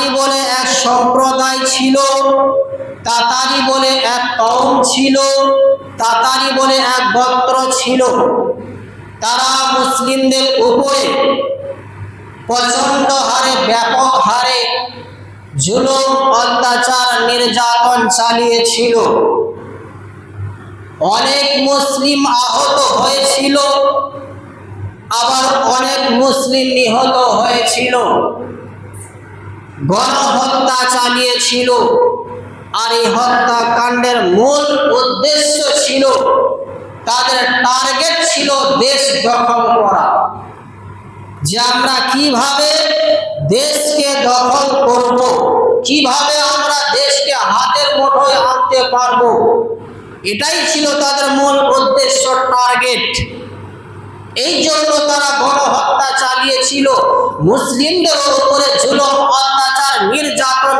তাতারি বলে এক সম্প্রদায় ছিল, তাতারি বলে এক কওম ছিল, তাতারি বলে এক গোত্র ছিল। তারা মুসলিমদের উপরে প্রচন্ড হারে, ব্যাপক হারে জুলুম, অত্যাচার, নির্যাতন চালিয়েছিল। অনেক মুসলিম আহত হয়েছিল, আবার অনেক মুসলিম নিহত হয়েছিল। গণহত্যা চালিয়েছিল। আর এই হত্যাকাণ্ডের মূল উদ্দেশ্য ছিল, তাদের টার্গেট ছিল দেশ দখল করা, যে আমরা কিভাবে দেশকে দখল করব, কিভাবে আমরা দেশকে হাতের মুঠোয় আনতে পারব। এটাই ছিল তাদের মূল উদ্দেশ্য, টার্গেট। এই জন্য তারা গণহত্যা চালিয়েছিল, মুসলিমদের উপরে জুলুম, অত্যাচার, নির্যাতন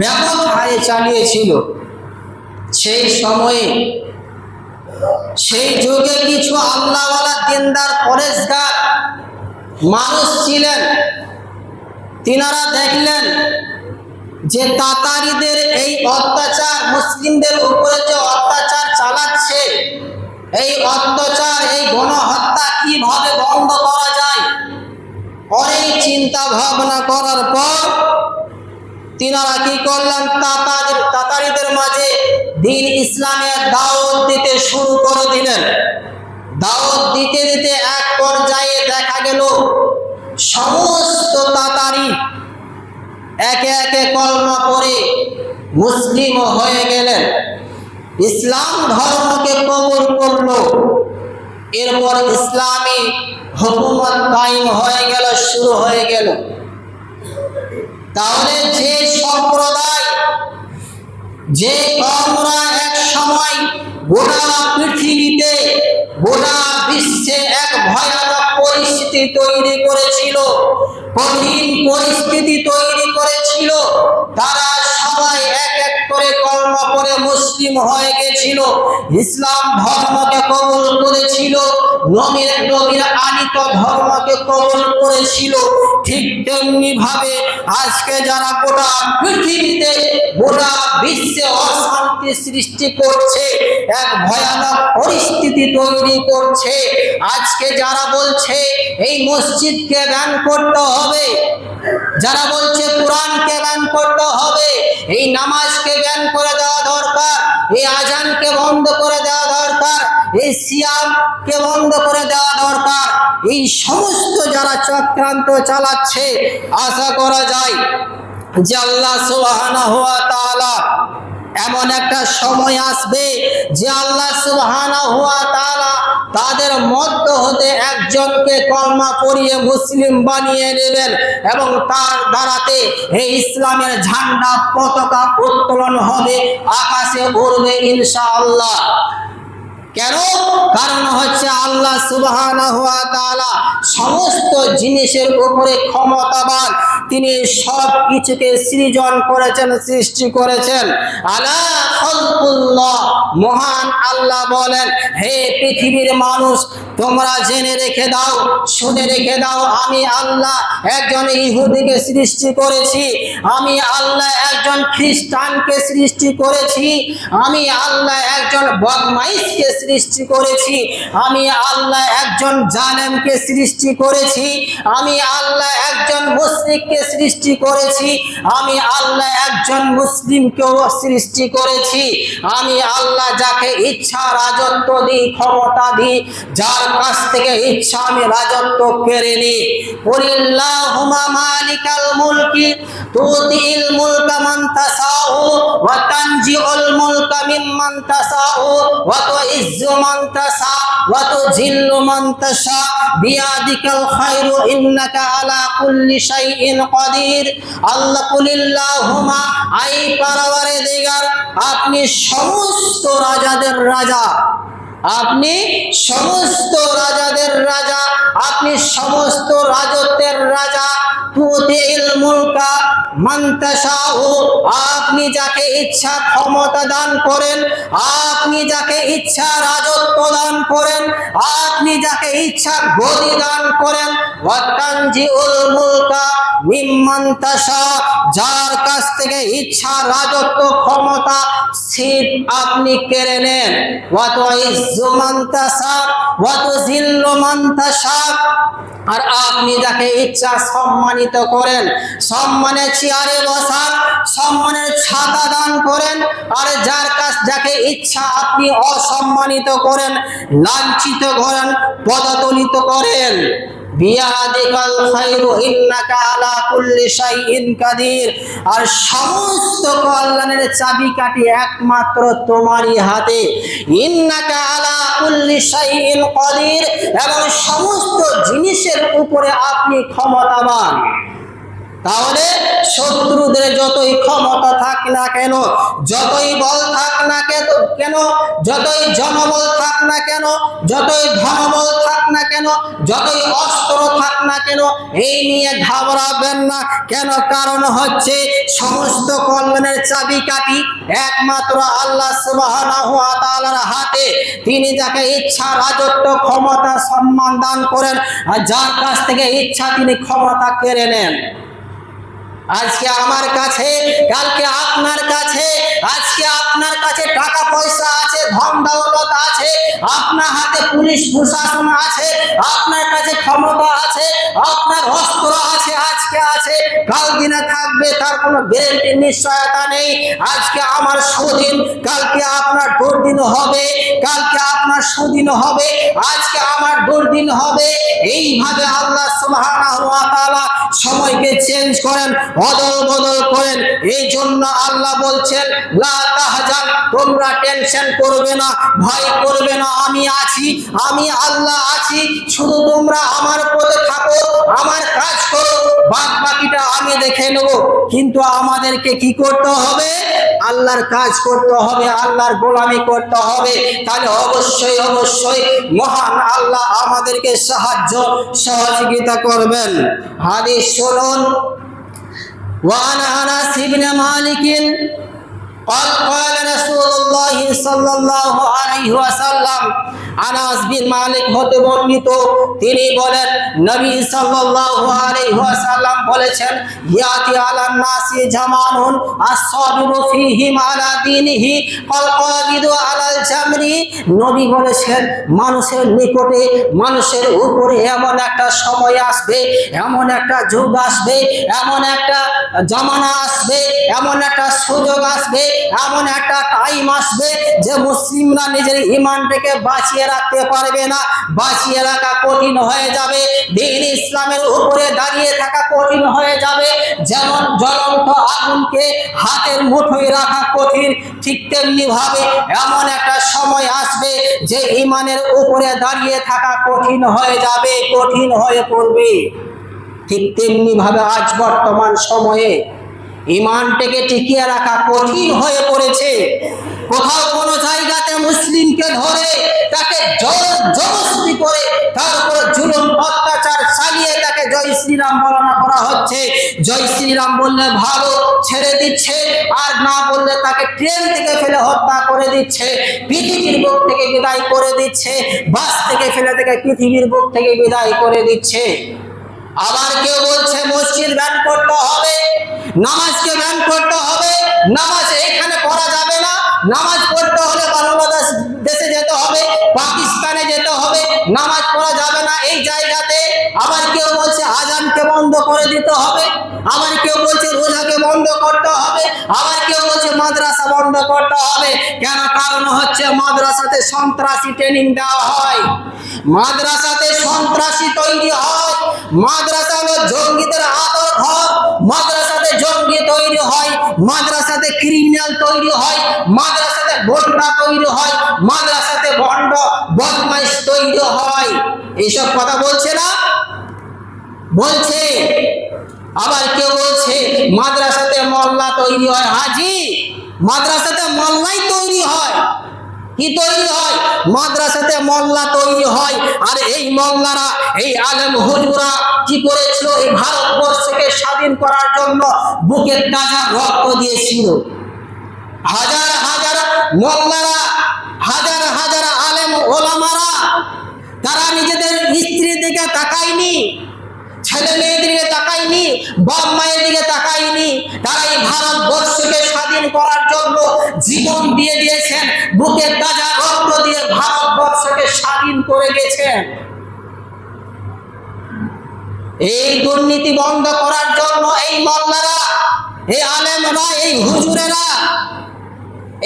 ব্যাপক হারে চালিয়েছিল। সেই সময়ে, সেই যুগে কিছু আল্লাহওয়ালা, দিনদার, পরেশগার মানুষ ছিলেন। তিনারা দেখলেন যে তাতারিদের এই অত্যাচার, মুসলিমদের উপরে যে অত্যাচার চালাচ্ছে, এই অত্যাচার, এই গণহত্যা কিভাবে বন্ধ করা যায়। অনেক চিন্তা ভাবনা করার পর তিনারা কি করলেন, তাতারিদের মাঝে দ্বীন ইসলামের দাওয়াত দিতে শুরু করে দিলেন। দাওয়াত দিতে দিতে এক পর্যায়ে দেখা গেল সমস্ত তাতারি একে একে কলমা পড়ে মুসলিম হয়ে গেলেন, ইসলাম ধর্মকে কবুল করল। এরপর ইসলামী হুকুমত কায়েম হয়ে গেল, শুরু হয়ে গেল। তাহলে যে সম্প্রদায়, যে কওমরা এক সময় গোটা পৃথিবীতে, গোটা বিশ্বে এক ভয়ানক পরিস্থিতি তৈরি করেছিল, কঠিন পরিস্থিতি তৈরি করেছিল, তারা সবাই এক এক করে কলমা পড়ে মুসলিম হয়ে গেছিল, ইসলাম ধর্মকে কবুল করেছিল, নবীর আনিত ধর্মকে কবুল করেছিল। ঠিক তেমনি ভাবে আজকে যারা গোটা পৃথিবীতে, গোটা বিশ্বে অশান্তি সৃষ্টি করছে, এক ভয়ানক পরিস্থিতি তৈরি করছে, আজকে যারা বলছে এই মসজিদকে ব্যান করতে হবে, যারা বলছে কোরআনকে ব্যান করতে হবে, এই নামাজকে ব্যান করে দেওয়া দরকার, এই আজানকে বন্ধ করে দেওয়া দরকার, এই সিয়ামকে বন্ধ করে দেওয়া দরকার, এই সমস্ত যারা চক্রান্ত চালাচ্ছে, আশা করা যায় যে আল্লাহ সুবহানাহু ওয়া তাআলা এমন একটা সময় আসবে যে আল্লাহ সুবহানাহু ওয়া তাআলা তাদের মধ্য হতে একজনকে কলমা পড়িয়ে মুসলিম বানিয়ে নেবেন, এবং তার দ্বারাতে এই ইসলামের ঝান্ডা, পতাকা উত্তোলন হবে, আকাশে উড়বে ইনশাআল্লাহ। কেন? কারণ হচ্ছে আল্লাহ সুবহানাহু ওয়া তাআলা সমস্ত জিনিসের উপরে ক্ষমতাবান, তিনি সব কিছুকে সৃজন করেছেন, সৃষ্টি করেছেন। আলা খালকুল্লাহ, মহান আল্লাহ বলেন, হে পৃথিবীর মানুষ, তোমরা জেনে রেখে দাও, শুনে রেখে দাও, আমি আল্লাহ একজন ইহুদিকে সৃষ্টি করেছি, আমি আল্লাহ একজন খ্রিস্টানকে সৃষ্টি করেছি, আমি আল্লাহ একজন বদমাইশকে সৃষ্টি করেছি, আমি আল্লাহ একজন জালেমকে সৃষ্টি করেছি, আমি আল্লাহ একজন মুশরিককে সৃষ্টি করেছি, আমি আল্লাহ একজন মুসলিমকেও সৃষ্টি করেছি। আমি আল্লাহ যাকে ইচ্ছা রাজত্ব দিই, ক্ষমতা দিই, যার কাছ থেকে ইচ্ছা আমি রাজত্ব কেড়ে নিই। কুলিল্লাহুম্মা মালিকাল মুলকি তুতিল মুলকা মান তাশাউ ওয়া তানজিউল মুলকা মিম্মান তাশাউ ওয়া তুইজ্জু মান তাশা ওয়া তুযিল্লু মান তাশা বিয়াদিকাল খায়রু ইন্নাকা আলা কুল্লি শাইইন কাদির। আল্লাহ কুলিল্লাহুম্মা, আই পারওয়ারদিগার, আপনি সমস্ত রাজাদের রাজা, আপনি সমস্ত রাজাদের রাজা, আপনি সমস্ত রাজত্বের রাজা। তুতিল মুলকা মান তাশাউ, আপনি যাকে ইচ্ছা ক্ষমতা দান করেন, আপনি যাকে ইচ্ছা রাজত্ব দান করেন, আপনি যাকে ইচ্ছা গদি দান করেন। ওয়া তানজিউল মুলকা মিম্মান তাশা, যার কাছ থেকে ইচ্ছা রাজত্ব ক্ষমতা সিট আপনি কেড়ে নেন। ওয়া তুইজ্জু মান তাশা ওয়া তুযিল্লু মান তাশা, আর আপনি যাকে ইচ্ছা সম্মানিত করেন, সম্মানের চেয়ারে বসান, সম্মানের ছাতা দান করেন। আর যাকে ইচ্ছা আপনি অসম্মানিত করেন, লাঞ্ছিত করেন, পদদলিত করেন। বিয়াদিকাল খায়রু ইন্নাকা আলা কুল্লি শাইইন কাদির, আর সমস্ত কল্যাণের চাবিকাঠি একমাত্র তোমারই হাতে। ইন্নাকা আলা কুল্লি শাইইন কাদির, এবং সমস্ত জিনিসের উপরে আপনি ক্ষমতাবান। তাহলে শত্রুদের যতই ক্ষমতা থাক না কেন, যতই বল থাক না কেন, যতই জনবল থাক না কেন, যতই ধনবল থাক না কেন, যতই অস্ত্র থাক না কেন, এই নিয়ে ঘাবড়াবেন না। কেন? কারণ হচ্ছে সমস্ত কল্যাণের চাবিকাঠি একমাত্র আল্লাহ সুবহানাহু ওয়া তাআলার হাতে। তিনি যাকে ইচ্ছা রাজত্ব ক্ষমতা সম্মান দান করেন, আর যার কাছ থেকে ইচ্ছা তিনি ক্ষমতা কেড়ে নেন। আজকে আমার কাছে, কালকে আপনার কাছে, আজকে আপনার কাছে টাকা পয়সা আছে, ধন দৌলত আছে, আপনার হাতে পুলিশ প্রশাসন আছে, আপনার কাছে ক্ষমতা আছে, আপনার অস্ত্র আছে, আজকে আছে, কাল দিনে থাকবে, তার কোনো গ্যারান্টি নিশ্চয়তা নেই। আজকে আমার সুদিন, কালকে আপনার দুর্দিন হবে, কালকে আপনার সুদিন হবে, আজকে আমার দুর্দিন হবে। এইভাবে আল্লাহ সুবহানাহু ওয়া তাআলা সময়কে চেঞ্জ করেন, অদল বদল করেন। এই জন্য আল্লাহ বলছেন, লা তাহজান, তোমরা টেনশন করবে না, ভয় করবে না, আমি আছি, আমি আল্লাহ আছি। শুধু তোমরা আমার পথে থাকো, আমার কাজ করো, বাদ বাকিটা আমি দেখে নেব। কিন্তু আমাদেরকে কি করতে হবে? আল্লাহর কাজ করতে হবে, আল্লাহর গোলামি করতে হবে। তাহলে অবশ্যই অবশ্যই মহান আল্লাহ আমাদেরকে সাহায্য সহযোগিতা করবেন। হাদিস শুনুন। وعن أنس بن مالك قال قال رسول الله صلى الله عليه وسلم, আনাস বিন মালিক হতে বর্ণিত, তিনি বলেন নবী সাল্লাল্লাহু আলাইহি ওয়াসাল্লাম বলেছেন, ইয়াতি আলান নাসি জামানুন আস-সাবিরু ফীহিম আলা দীনিহি কাল কাবিদু আলাল জামরি। নবী বলেছেন, মানুষের নিকটে, মানুষের উপরে এমন একটা সময় আসবে, এমন একটা যুগ আসবে, এমন একটা জামানা আসবে, এমন একটা সুযোগ আসবে, এমন একটা টাইম আসবে যে মুসলিমরা নিজের ঈমানটাকে বাঁচিয়ে রাখতে পারবে না, বাঁচিয়ে রাখা কঠিন হয়ে যাবে, দ্বীন ইসলামের উপরে দাঁড়িয়ে থাকা কঠিন হয়ে যাবে। যেমন জ্বলন্ত আগুনকে হাতের মুঠোয় রাখা কঠিন, ঠিক তেমনি ভাবে এমন একটা সময় আসবে যে ঈমানের উপরে দাঁড়িয়ে থাকা কঠিন হয়ে যাবে, কঠিন হয়ে পড়বে। ঠিক তেমনি ভাবে আজ বর্তমান সময়ে ঈমানটাকে টিকিয়ে রাখা কঠিন হয়ে পড়েছে। কোথাও কোনো জায়গাতে মুসলিমকে ধরে তাকে জবরদস্তি করে তার উপর জুলুম অত্যাচার চালিয়ে তাকে জয় শ্রীরাম বলনা করা হচ্ছে। জয় শ্রীরাম বললে ভালো ছেড়ে দিচ্ছে, আর না বললে তাকে ট্রেন থেকে ফেলে হত্যা করে দিচ্ছে, পৃথিবীর বুক থেকে বিদায় করে দিচ্ছে, বাস থেকে ফেলে থেকে পৃথিবীর বুক থেকে বিদায় করে দিচ্ছে। আবার কেউ বলছে মসজিদ ব্যান করতে হবে, নামাজকে ব্যান করতে হবে, নামাজ এখানে পড়া যাবে না, নামাজ পড়তে হলে বাংলাদেশ দেশে যেতে হবে, পাকিস্তানে যেতে হবে, নামাজ পড়া যাবে না এই জায়গাতে। আবার কেউ বলছে আজানকে বন্ধ করে দিতে হবে, আবার কেউ বলছে রোজাকে বন্ধ করতে হবে, আবার কেউ বলছে মাদ্রাসা বন্ধ করতে হবে। কেন? কারণ হচ্ছে মাদ্রাসাতে সন্ত্রাসী ট্রেনিং দেওয়া হয়, মাদ্রাসাতে সন্ত্রাসী তৈরি হয়, মাদ্রাসা হলো জঙ্গিদের আদর ঘর, মাদ্রাসাতে জঙ্গি তৈরি হয়, মাদ্রাসাতে ক্রিমিনাল তৈরি হয়, মাদ্রাসাতে গুন্ডা তৈরি হয়, মাদ্রাসাতে ভণ্ড বদমাইশ তৈরি হয়। এইসব কথা বলছে না? বলছে। আবার কেউ বলছে মাদ্রাসাতে মোল্লা তৈরি হয়, হাজি, মাদ্রাসাতে মোল্লাই তৈরি হয়। কি তৈরি হয়? মাদ্রাসাতে মোল্লা তৈরি হয়। আর এই মোল্লারা, এই আলেম হুজুরা কি করেছিল? এই ভারতবর্ষকে স্বাধীন করার জন্য বুকের তাজা রক্ত দিয়েছিল। হাজার হাজার মোল্লারা, হাজার হাজার আলেম ওলামারা, তারা নিজেদের স্ত্রীর দিকে তাকায়নি, ছেলে মেয়েদের দিকে তাকায়নি, বাপ মায়ের দিকে তাকায়নি। তারা এই ভারতবর্ষকে স্বাধীন করার জন্য জীবন দিয়ে দিয়েছেন, বুকের তাজা রক্ত দিয়ে ভারতবর্ষকে স্বাধীন করে গেছেন। এই দুর্নীতি বন্ধ করার জন্য এই মোল্লারা, এই আলেমরা, এই হুজুরেরা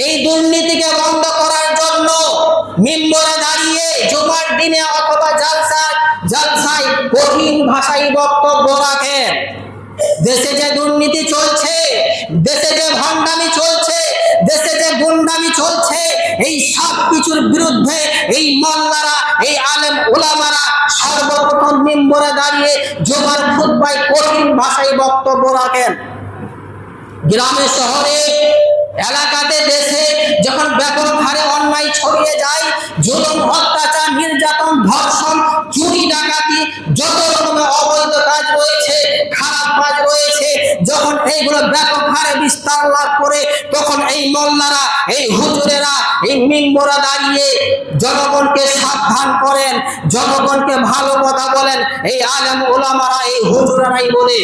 এই দুর্নীতিকে বন্ধ করার জন্য মিম্বরে দাঁড়িয়ে জুমার দিনে অথবা জালসায় কঠিন ভাষায় বক্তব্য রাখেন। দেশে যে দুর্নীতি চলছে, দেশে যে ভণ্ডামি চলছে, দেশে যে গুন্ডামি চলছে, এই সব কিছুর বিরুদ্ধে এই মোল্লারা, এই আলেম ওলামারা সর্বপ্রথম মিম্বরে দাঁড়িয়ে জুমার খুতবায় কঠিন ভাষায় বক্তব্য রাখেন। গ্রামে শহরে এলাকাতে দেশে যখন ব্যাপক হারে অন্যায় ছড়িয়ে যায়, জুলুম, অত্যাচার, নির্যাতন, ধর্ষণ, চুরি, ডাকাতি, যত রকমের অবৈধ কাজ রয়েছে, খারাপ কাজ রয়েছে, যখন এইগুলো ব্যাপক হারে বিস্তার লাভ করে, তখন এই মোল্লারা, এই হুজুরেরা এই মিম্বরে দাঁড়িয়ে জনগণকে সাবধান করেন, জনগণকে ভালো কথা বলেন। এই আলেম ওলামারা, এই হুজুরেরাই বলে,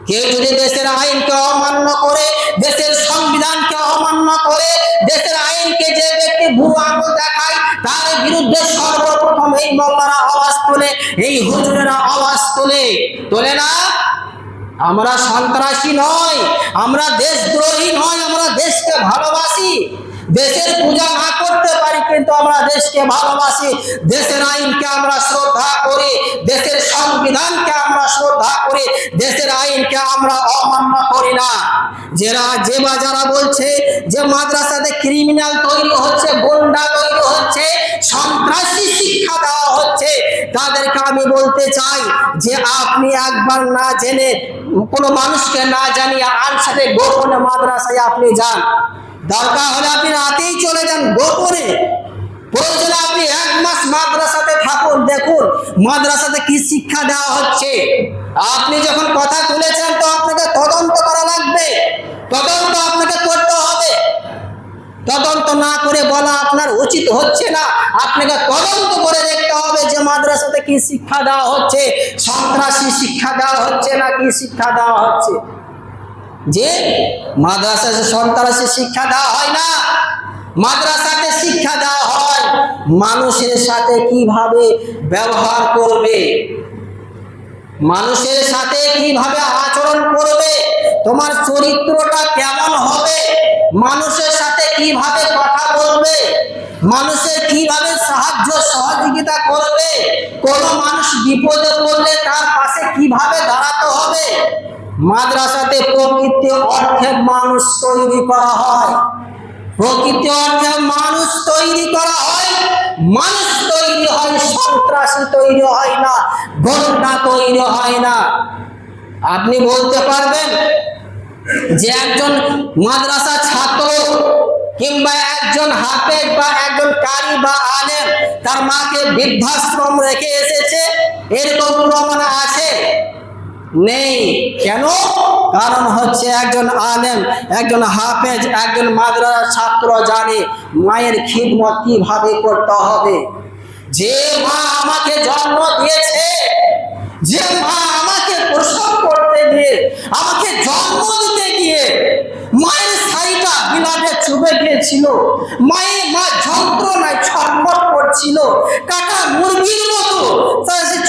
কেউ যদি দেশের আইনকে অমান্য করে, দেশের সংবিধানকে অমান্য করে, দেশের আইনকে যে ব্যক্তি বুড়ো আঙুল দেখায়, তার বিরুদ্ধে সর্বপ্রথম এই মোল্লারা আওয়াজ তোলে, এই হুজুরেরা আওয়াজ তোলে না? আমরা সন্ত্রাসী নয়, আমরা দেশদ্রোহী নয়, আমরা দেশকে ভালোবাসি। দেশের পূজা না করতে পারি, কিন্তু আমরা দেশকে ভালোবাসি। দেশের আইনকে আমরা শ্রদ্ধা করি, দেশের সংবিধানকে আমরা শ্রদ্ধা করি, দেশের আইনকে আমরা অমান্য করি না। যারা বলছে যে মাদ্রাসাতে ক্রিমিনাল তৈরি হচ্ছে, গুন্ডা তৈরি হচ্ছে, সন্ত্রাসী শিক্ষা দেওয়া হচ্ছে, তাদেরকে আমি বলতে চাই যে আপনি একবার না জেনে, কোনো মানুষকে না জানিয়ে আনসারে গোপনে মাদ্রাসায় আপনি যান। দরকার হলে আপনি রাতেই চলে যান গোপনে, প্রয়োজনে আপনি 1 মাস মাদ্রাসাতে থাকুন, দেখুন মাদ্রাসাতে কি শিক্ষা দেওয়া হচ্ছে। আপনি যখন কথা তুলেছেন, তো আপনাকে তদন্ত করা লাগবে, তদন্ত আপনাকে করতে হবে। তদন্ত না করে বলা আপনার উচিত হচ্ছে না, আপনাকে তদন্ত করে দেখতে হবে যে মাদ্রাসাতে কি শিক্ষা দেওয়া হচ্ছে, সন্ত্রাসী শিক্ষা দেওয়া হচ্ছে না কি শিক্ষা দেওয়া হচ্ছে। যে মাদ্রাসাতে সন্ত্রাসী শিক্ষা দেওয়া হয় না, মাদ্রাসাতে শিক্ষা দেওয়া হয় মানুষের সাথে কিভাবে ব্যবহার করবে, মানুষের সাথে কিভাবে আচরণ করবে, তোমার চরিত্রটা কেমন হবে, মানুষের সাথে কিভাবে কথা বলবে, মানুষের কিভাবে সাহায্য সহযোগিতা করবে, কোন মানুষ বিপদে পড়লে তার পাশে কিভাবে দাঁড়াতে হবে। মাদ্রাসাতে প্রকৃত অর্থে মানুষ তৈরি করা হয়, প্রকৃত অর্থে মানুষ তৈরি করা হয়। মানুষ তৈরি হয়, সন্ত্রাসী তৈরি হয় না, গুন্ডা তৈরি হয় না। আপনি বলতে পারবেন যে একজন মাদ্রাসা ছাত্র কিংবা একজন হাফেজ বা একজন কারি বা আলেম তার মাকে বৃদ্ধাশ্রম রেখে এসেছে, এরকম প্রমাণ আছে? নেই। কেন? কারণ হচ্ছে একজন আলেম, একজন হাফেজ, একজন মাদ্রাসা ছাত্র জানে মায়ের খিদমত কিভাবে করতে হবে। যে মা আমাকে জন্ম দিয়েছে, যে মা আমাকে প্রসব করতে গিয়ে, আমাকে জন্ম দিতে গিয়ে মায়ের শাড়িটা বিলাতে চুবে গিয়েছিল, মা যন্ত্রণায় ছটফট করছিল, কাটা মুরগির মতো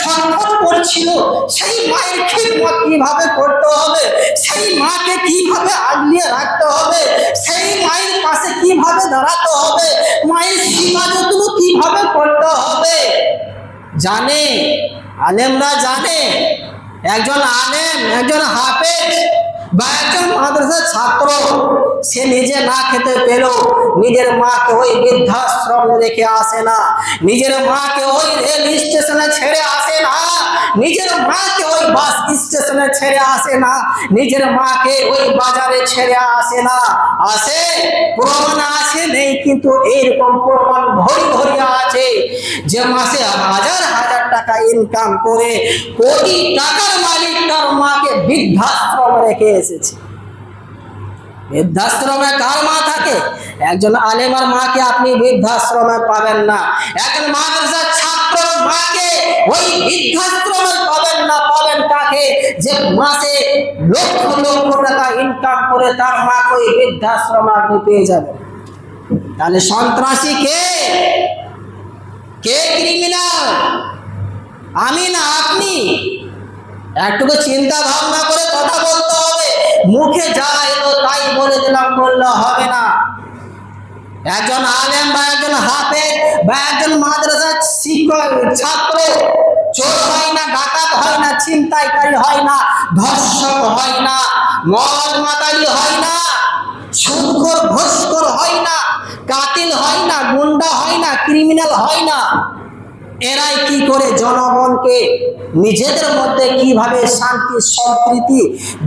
ছটফট করছিল, সেই মায়ের খিদমত কিভাবে করতে হবে, সেই মাকে কিভাবে আগলিয়ে রাখতে হবে, সেই মায়ের পাশে কিভাবে দাঁড়াতে হবে, মায়ের সীমা যতটুকু কিভাবে করতে হবে জানে। আলেমরা জানে। একজন আলেম, একজন হাফেজ বা একজন মাদ্রাসার ছাত্র, সে সে নিজে না খেতে পেলেও নিজের মাকে ওই বৃদ্ধাশ্রম রেখে আসে না, নিজের মাকে ওই রেল স্টেশনে ছেড়ে আসে না, নিজের মাকে ওই বাস স্টেশনে ছেড়ে আসে না, নিজের মাকে ওই বাজারে ছেড়ে আসে না। আসে? প্রমাণ আছে নেই, কিন্তু এইরকম প্রমাণ ভরি ভরি আছে যে মাসে হাজার হাজার টাকা ইনকাম করে কোটি টাকার মালিক তার মাকে বৃদ্ধাশ্রম রেখে এসেছে। বৃদ্ধাশ্রমে কার মা থাকে? একজন আলেমার মাকে আপনি বৃদ্ধাশ্রমে পাবেন না, একজন মাদ্রাসার ছাত্র মাকে ওই বৃদ্ধাশ্রমে পাবেন না। পাবেন কাকে? যে মাসে লক্ষ লক্ষ টাকা ইনকাম করে তার মাকে ওই বৃদ্ধাশ্রমে আপনি পেয়ে যাবেন। তাহলে সন্ত্রাসী কে? কে ক্রিমিনাল? আমি না আপনি? একটু চিন্তা ভাবনা করে কথা বলতে হবে। মুখে যা এলো তাই বলে দিলাম বললে হবে না। একজন আলেম বা একজন হাফেজ বা একজন মাদ্রাসার শিক্ষক ছাত্র চোর হয় না, ডাকাত হয় না, ছিনতাইকারী হয় না, ধর্ষক হয় না, মদ মাতালি হয় না, সুদখোর ঘুষখোর হয় না, কাতিল হয় না, গুন্ডা হয় না, ক্রিমিনাল হয় না। এরাই কি করে জনগণকে নিজেদের মধ্যে কিভাবে শান্তি সম্প্রীতি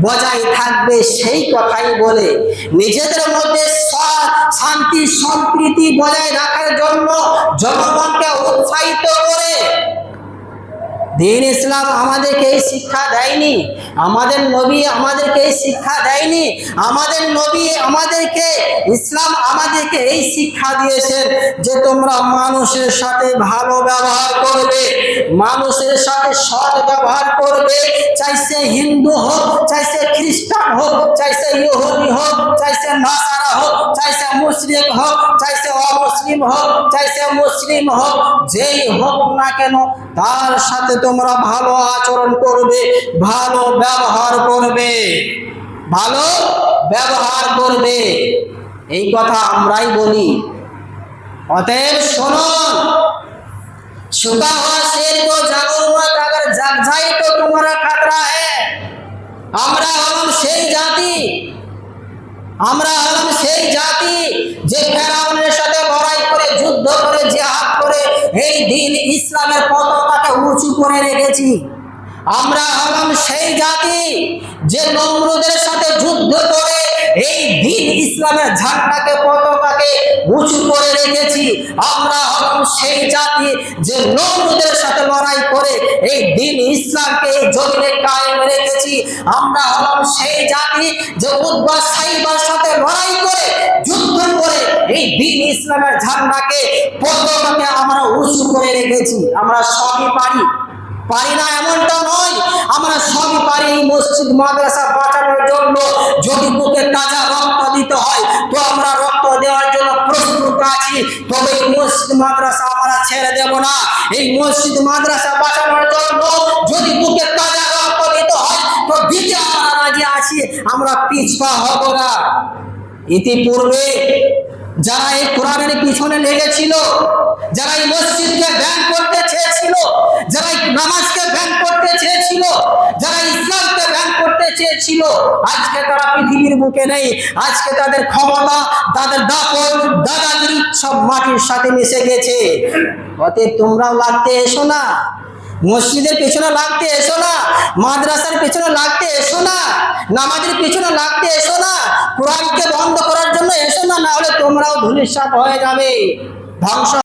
বজায় থাকবে সেই কথাই বলে, নিজেদের মধ্যে শান্তি সম্প্রীতি বজায় রাখার জন্য জনগণকে উৎসাহিত করে। দ্বীন ইসলাম আমাদেরকে এই শিক্ষা দেয়নি, আমাদের নবী আমাদেরকে এই শিক্ষা দেয়নি। আমাদের নবী আমাদেরকে, ইসলাম আমাদেরকে এই শিক্ষা দিয়েছেন যে তোমরা মানুষের সাথে ভালো ব্যবহার করবে, মানুষের সাথে সৎ ব্যবহার করবে, চাই সে হিন্দু হোক, চাই সে খ্রিস্টান হোক, চাই সে ইহুদি হোক, চাই সে নাসারা হোক, চাই সে মুসলিম হোক, চাই সে অমুসলিম হোক, চাই সে মুসলিম হোক, যেই হোক না কেন তার সাথে তোমরা ভালো আচরণ করবে, ভালো ব্যবহার করবে, ভালো ব্যবহার করবে। এই কথা আমরাই বলি। অতএব শুনুন, छुपा हुआ शेर को जागो मत, अगर जग जाए तो तुम्हारा खतरा है। আমরা হলাম সেই জাতি, আমরা হলাম সেই জাতি যে ফেরাউনের সাথে লড়াই করে, যুদ্ধ করে, জিহাদ করে এই দ্বীন ইসলামের পতাকাকে উঁচু করে রেখেছি। আমরা হলাম সেই জাতি যে নমরুদের সাথে যুদ্ধ করে এই দ্বীন ইসলামের ঝান্ডাকে পতাকাকে উঁচু করে রেখেছি। আমরা হলাম সেই জাতি যে নমরুদের সাথে লড়াই করে এই দ্বীন ইসলামকে এই জমিনে কায়েম রেখেছি। আমরা হলাম সেই জাতি যে উদ্বা সাইবার সাথে লড়াই করে, যুদ্ধ করে এই দ্বীন ইসলামের ঝান্ডাকে পতাকাকে আমরা উঁচু করে রেখেছি। আমরা সবই পারি, পারি না এমনটা নয়, আমরা সবই পারি। এই মসজিদ মাদ্রাসা বাঁচানোর জন্য যদি বুকে তাজা রক্ত দিতে হয় তো আমরা রক্ত দেওয়ার জন্য প্রস্তুত আছি, তবে এই মসজিদ মাদ্রাসা আমরা ছেড়ে দেব না। এই মসজিদ মাদ্রাসা বাঁচানোর জন্য যদি বুকে তাজা রক্ত দিতে হয় তো দিতে আমরা রাজি আছি, আমরা পিছপা হব না। ইতিপূর্বে যারা এই কোরআনের পিছনে লেগেছিল, যারা এই মসজিদকে ব্যান করতে চেয়েছিল, যারা এই নামাজকে ব্যান করতে চেয়েছিল, যারা ইসলামকে ব্যান করতে চেয়েছিল, আজকে তারা পৃথিবীর বুকে নেই। আজকে তাদের ক্ষমতা, তাদের দাপট, দাদাগিরি সব মাটির সাথে মিশে গেছে। অতএব তোমরাও লাগতে এসো না, মসজিদের পেছনে লাগতে এসো না, মাদ্রাসার পেছনে লাগতে এসো না, নামাজের পেছনে লাগতে এসো না, কোরআনকে বন্ধ করার জন্য এসো না, না হলে তোমরাও ধূলিসাৎ হয়ে যাবে, ধ্বংস